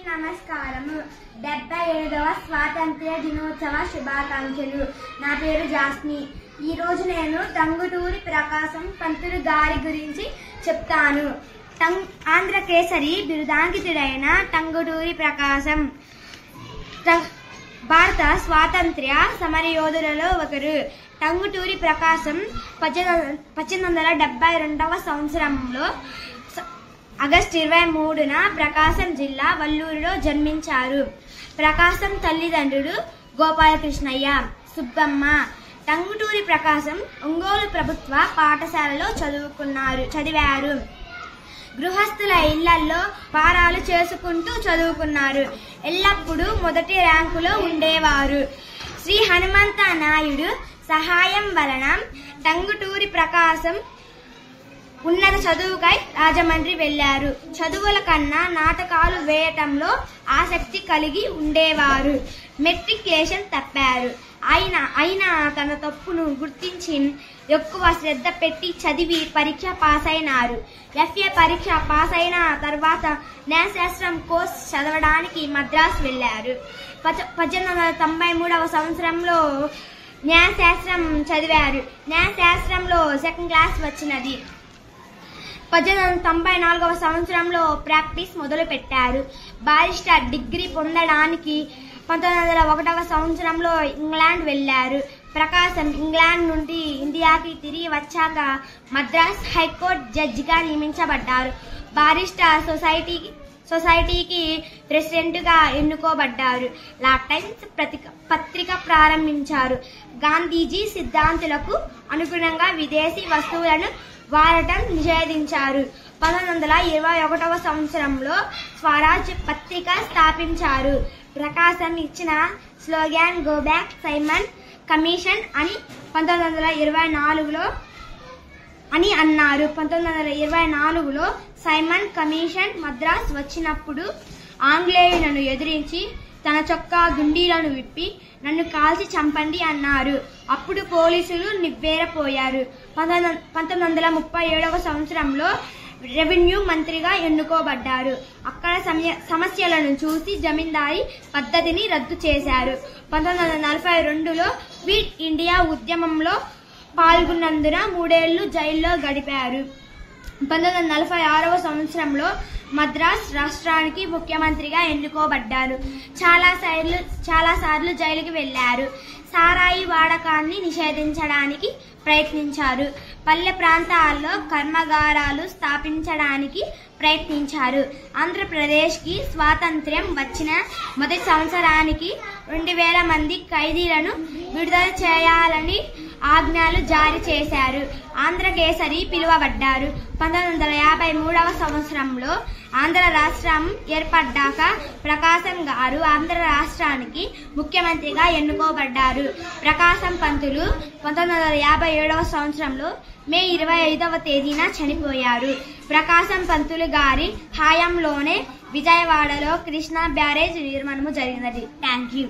నమస్కారము 77వ స్వాతంత్ర్య దినోత్సవ శుభాకాంక్షలు. నా పేరు జాస్మి. ఈ రోజు నేను టంగుటూరి ప్రకాశం పంతులు గారి గురించి చెప్తాను. ఆంధ్ర కేసరి బిరుదాంకితుడైన టంగుటూరి ప్రకాశం భారత స్వాతంత్ర్య సమరయోధులలో ఒకరు. టంగుటూరి ప్రకాశం 1872వ సంవత్సరంలో ఆగస్టు 23న ప్రకాశం జిల్లా వల్లూరులో జన్మించారు. ప్రకాశం తల్లిదండ్రులు గోపాలకృష్ణయ్య, సుబ్బమ్మ. టంగుటూరి ప్రకాశం ఒంగోలు ప్రభుత్వ పాఠశాలలో చదివారు. గృహస్థుల ఇళ్లలో పారాలు చేసుకుంటూ చదువుకున్నారు. ఎల్లప్పుడూ మొదటి ర్యాంకులో ఉండేవారు. శ్రీ హనుమంత నాయుడు సహాయం వలన టంగుటూరి ప్రకాశం ఉన్నత చదువుకై రాజమండ్రి వెళ్లారు. చదువుల కన్నా నాటకాలు వేయటంలో ఆసక్తి కలిగి ఉండేవారు. మెట్రికులేషన్ తప్పారు. అయినా తన తప్పును గుర్తించి ఎక్కువ శ్రద్ధ పెట్టి చదివి పరీక్ష పాస్ అయినారు. FA పరీక్ష పాస్ అయిన తర్వాత న్యాయశాస్త్రం కోర్స్ చదవడానికి మద్రాసు వెళ్లారు. 1893వ సంవత్సరంలో న్యాయశాస్త్రం చదివారు. న్యాయశాస్త్రంలో సెకండ్ క్లాస్ వచ్చినది. 1894వ సంవత్సరంలో ప్రాక్టీస్ మొదలు పెట్టారు. బారిస్టర్ డిగ్రీ పొందడానికి 1901వ సంవత్సరంలో ఇంగ్లాండ్ వెళ్లారు. ప్రకాశం ఇంగ్లాండ్ నుండి ఇండియాకి తిరిగి వచ్చాక మద్రాస్ హైకోర్టు జడ్జిగా నియమించబడ్డారు. బారిస్టర్ సొసైటీకి ప్రెసిడెంట్గా ఎన్నుకోబడ్డారు. లా టైమ్స్ పత్రిక ప్రారంభించారు. గాంధీజీ సిద్ధాంతులకు అనుగుణంగా విదేశీ వస్తువులను వాడటం నిషేధించారు. 1921వ సంవత్సరంలో స్వరాజ్ పత్రిక స్థాపించారు. ప్రకాశం ఇచ్చిన slogan go back Simon commission అని 1924లో అన్నారు. 1924లో సైమన్ కమిషన్ మద్రాస్ వచ్చినప్పుడు ఆంగ్లేయులను ఎదిరించి తన చొక్కా గుండీలను విప్పి నన్ను కాల్చి చంపండి అన్నారు. అప్పుడు పోలీసులు నివ్వెరపోయారు. 1937వ సంవత్సరంలో రెవెన్యూ మంత్రిగా ఎన్నుకోబడ్డారు. అక్కడ సమస్యలను చూసి జమీందారీ పద్ధతిని రద్దు చేశారు. 1942లో క్విట్ ఇండియా ఉద్యమంలో పాల్గొన్నందున 3 ఏళ్లు జైల్లో గడిపారు. 1946వ సంవత్సరంలో మద్రాస్ రాష్ట్రానికి ముఖ్యమంత్రిగా ఎన్నుకోబడ్డారు. చాలాసార్లు జైలుకి వెళ్లారు. సారాయి వాడకాన్ని నిషేధించడానికి ప్రయత్నించారు. పల్లె ప్రాంతాల్లో కర్మాగారాలు స్థాపించడానికి ప్రయత్నించారు. ఆంధ్రప్రదేశ్కి స్వాతంత్ర్యం వచ్చిన మొదటి సంవత్సరానికి 2000 మంది ఖైదీలను విడుదల చేయాలని ఆజ్ఞలు జారీ చేశారు. ఆంధ్ర కేసరి పిలువబడ్డారు. 1953వ సంవత్సరంలో ఆంధ్ర రాష్ట్రం ఏర్పడ్డాక ప్రకాశం గారు ఆంధ్ర రాష్ట్రానికి ముఖ్యమంత్రిగా ఎన్నుకోబడ్డారు. ప్రకాశం పంతులు 1957వ సంవత్సరంలో మే 25వ తేదీన చనిపోయారు. ప్రకాశం పంతులు గారి హయాంలోనే విజయవాడలో కృష్ణా బ్యారేజ్ నిర్మాణం జరిగినది. Thank you.